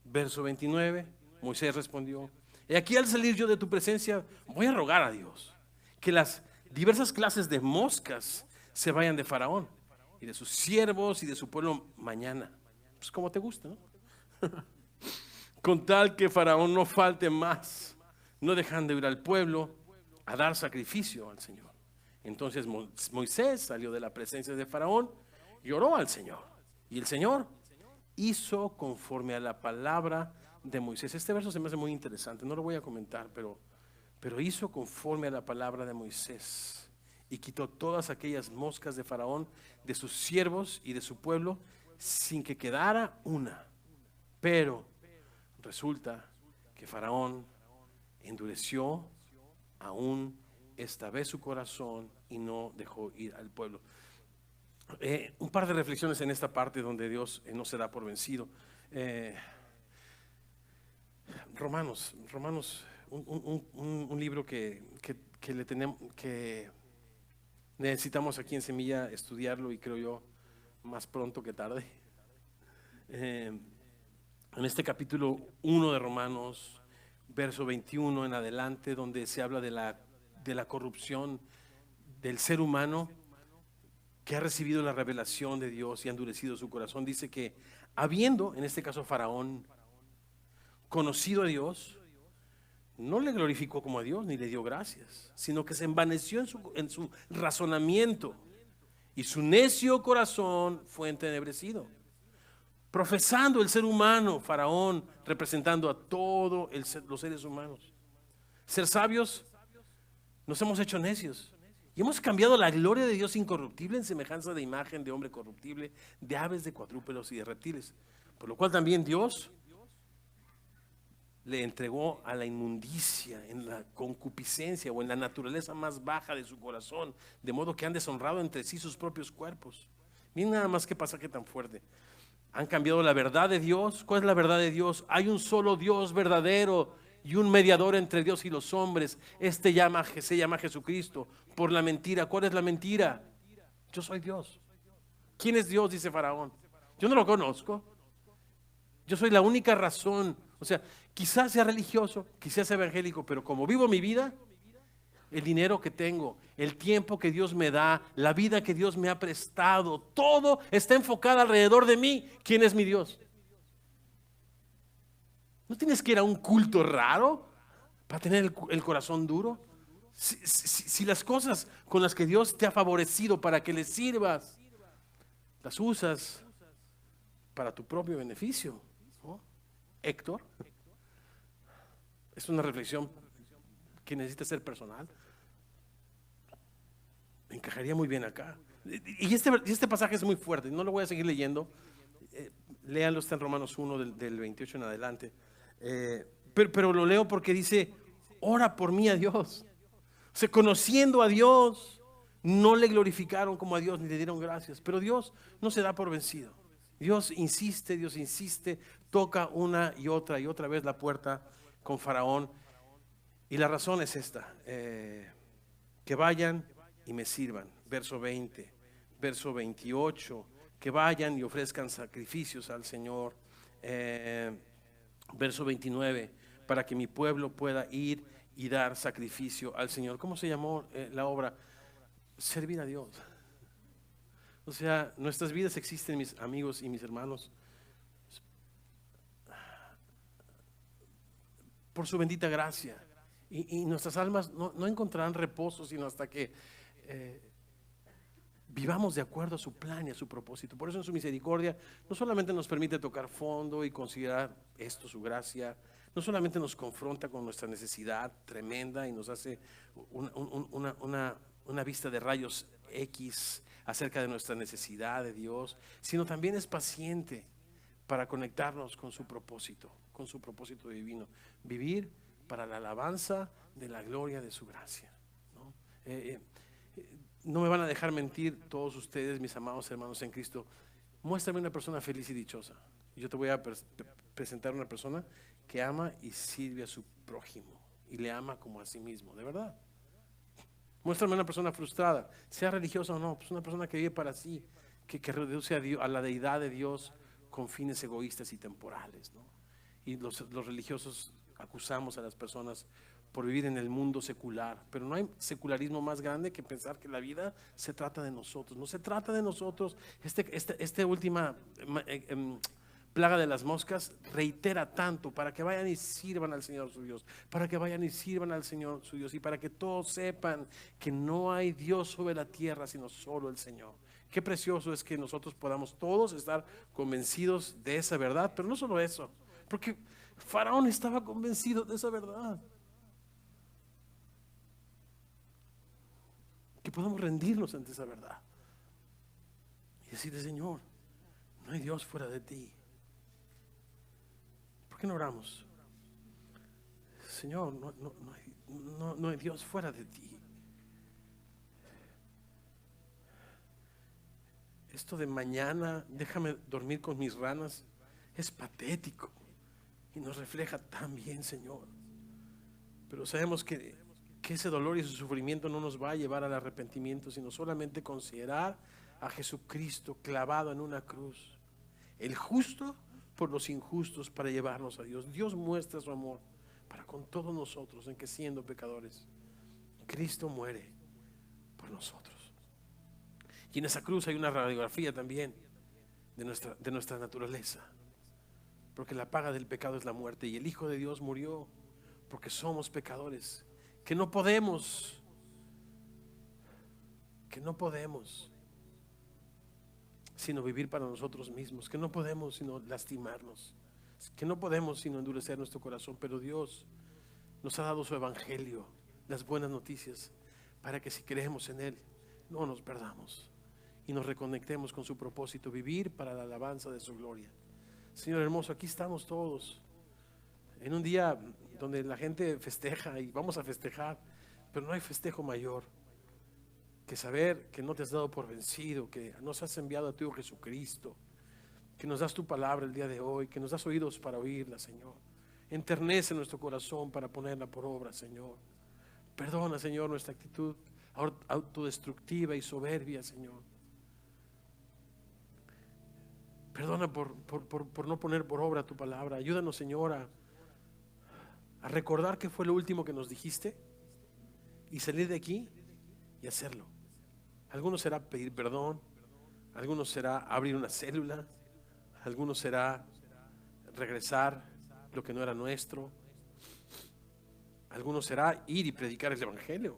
Verso 29, Moisés respondió: y aquí, al salir yo de tu presencia, voy a rogar a Dios que las diversas clases de moscas se vayan de Faraón y de sus siervos y de su pueblo mañana. Pues como te gusta, ¿no? Con tal que Faraón no falte más, no dejan de ir al pueblo a dar sacrificio al Señor. Entonces Moisés salió de la presencia de Faraón y oró al Señor, y el Señor hizo conforme a la palabra de Moisés. Este verso se me hace muy interesante, no lo voy a comentar, pero hizo conforme a la palabra de Moisés y quitó todas aquellas moscas de Faraón, de sus siervos y de su pueblo, sin que quedara una. Pero resulta que Faraón endureció aún esta vez su corazón y no dejó ir al pueblo. Un par de reflexiones en esta parte donde Dios no se da por vencido. Romanos, un libro que le tenemos, que necesitamos aquí en Semilla estudiarlo, y creo yo más pronto que tarde. En este capítulo 1 de Romanos, verso 21 en adelante, donde se habla de la corrupción del ser humano que ha recibido la revelación de Dios y ha endurecido su corazón. Dice que habiendo, en este caso Faraón, conocido a Dios, no le glorificó como a Dios ni le dio gracias, sino que se envaneció en su razonamiento, y su necio corazón fue entenebrecido. Profesando el ser humano, Faraón, representando a todos los seres humanos, ser sabios, nos hemos hecho necios y hemos cambiado la gloria de Dios incorruptible en semejanza de imagen de hombre corruptible, de aves, de cuadrúpedos y de reptiles, por lo cual también Dios le entregó a la inmundicia, en la concupiscencia o en la naturaleza más baja de su corazón, de modo que han deshonrado entre sí sus propios cuerpos. Miren nada más qué pasaje tan fuerte. Han cambiado la verdad de Dios. ¿Cuál es la verdad de Dios? Hay un solo Dios verdadero y un mediador entre Dios y los hombres. Se llama Jesucristo. Por la mentira. ¿Cuál es la mentira? Yo soy Dios. ¿Quién es Dios? Dice Faraón. Yo no lo conozco. Yo soy la única razón. O sea, quizás sea religioso, quizás sea evangélico, pero como vivo mi vida, el dinero que tengo, el tiempo que Dios me da, la vida que Dios me ha prestado, todo está enfocado alrededor de mí. ¿Quién es mi Dios? ¿No tienes que ir a un culto raro para tener el corazón duro? Si las cosas con las que Dios te ha favorecido para que le sirvas, las usas para tu propio beneficio, ¿no? Héctor, es una reflexión que necesita ser personal. Me encajaría muy bien acá. Y este pasaje es muy fuerte, no lo voy a seguir leyendo. Léanlo, está en Romanos 1 del 28 en adelante. pero lo leo porque dice, ora por mí a Dios. O sea, conociendo a Dios, no le glorificaron como a Dios ni le dieron gracias. Pero Dios no se da por vencido. Dios insiste, toca una y otra vez la puerta con Faraón. Y la razón es esta, que vayan y me sirvan. Verso 20, verso 28, que vayan y ofrezcan sacrificios al Señor. Verso 29, para que mi pueblo pueda ir y dar sacrificio al Señor. ¿Cómo se llamó la obra? Servir a Dios. O sea, nuestras vidas existen, mis amigos y mis hermanos, por su bendita gracia. Y nuestras almas no encontrarán reposo sino hasta que vivamos de acuerdo a su plan y a su propósito. Por eso en su misericordia no solamente nos permite tocar fondo y considerar esto su gracia, no solamente nos confronta con nuestra necesidad tremenda y nos hace una vista de rayos X acerca de nuestra necesidad de Dios, sino también es paciente para conectarnos con su propósito divino, vivir para la alabanza de la gloria de su gracia, ¿no? No me van a dejar mentir todos ustedes, mis amados hermanos en Cristo. Muéstrame una persona feliz y dichosa. Yo te voy a presentar una persona que ama y sirve a su prójimo y le ama como a sí mismo, de verdad. Muéstrame una persona frustrada, sea religiosa o no, pues una persona que vive para sí, que reduce a Dios, a la deidad de Dios con fines egoístas y temporales, ¿no? Y los religiosos acusamos a las personas por vivir en el mundo secular, pero no hay secularismo más grande que pensar que la vida se trata de nosotros. No se trata de nosotros. Esta última plaga de las moscas reitera tanto para que vayan y sirvan al Señor su Dios, para que vayan y sirvan al Señor su Dios y para que todos sepan que no hay Dios sobre la tierra sino solo el Señor. Qué precioso es que nosotros podamos todos estar convencidos de esa verdad, pero no solo eso, porque Faraón estaba convencido de esa verdad. Que podamos rendirnos ante esa verdad y decirle: Señor, no hay Dios fuera de ti. ¿Por qué no oramos? Señor, no hay Dios fuera de ti. Esto de mañana, déjame dormir con mis ranas, es patético y nos refleja tan bien, Señor. Pero sabemos que ese dolor y ese sufrimiento no nos va a llevar al arrepentimiento, sino solamente considerar a Jesucristo clavado en una cruz, el justo por los injustos, para llevarnos a Dios. Dios muestra su amor para con todos nosotros, en que siendo pecadores, Cristo muere por nosotros. Y en esa cruz hay una radiografía también de nuestra naturaleza, porque la paga del pecado es la muerte, y el Hijo de Dios murió porque somos pecadores, que no podemos sino vivir para nosotros mismos, que no podemos sino lastimarnos, que no podemos sino endurecer nuestro corazón. Pero Dios nos ha dado su evangelio, las buenas noticias, para que si creemos en Él no nos perdamos y nos reconectemos con su propósito, vivir para la alabanza de su gloria. Señor hermoso, aquí estamos todos en un día donde la gente festeja, y vamos a festejar, pero no hay festejo mayor que saber que no te has dado por vencido, que nos has enviado a tu Hijo Jesucristo, que nos das tu palabra el día de hoy, que nos das oídos para oírla, Señor. Enternece nuestro corazón para ponerla por obra, Señor. Perdona, Señor, nuestra actitud autodestructiva y soberbia, Señor. Perdona por no poner por obra tu palabra. Ayúdanos, Señor, a recordar qué fue lo último que nos dijiste y salir de aquí y hacerlo. Algunos será pedir perdón, algunos será abrir una célula, algunos será regresar lo que no era nuestro, algunos será ir y predicar el evangelio,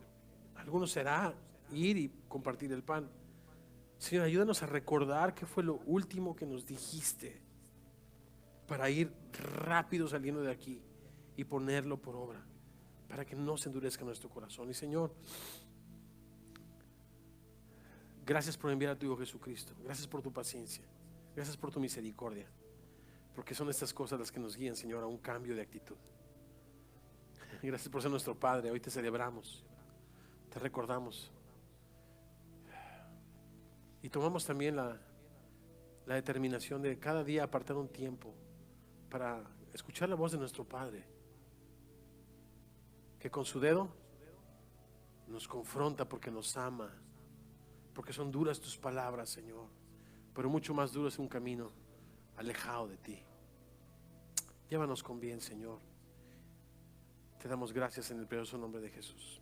algunos será ir y compartir el pan. Señor, ayúdanos a recordar qué fue lo último que nos dijiste, para ir rápido saliendo de aquí y ponerlo por obra, para que no se endurezca nuestro corazón. Y Señor, gracias por enviar a tu Hijo Jesucristo, gracias por tu paciencia, gracias por tu misericordia, porque son estas cosas las que nos guían, Señor, a un cambio de actitud. Gracias por ser nuestro Padre. Hoy te celebramos, te recordamos y tomamos también la determinación de cada día apartar un tiempo para escuchar la voz de nuestro Padre, que con su dedo nos confronta porque nos ama, porque son duras tus palabras, Señor, pero mucho más duro es un camino alejado de ti. Llévanos con bien, Señor. Te damos gracias en el precioso nombre de Jesús.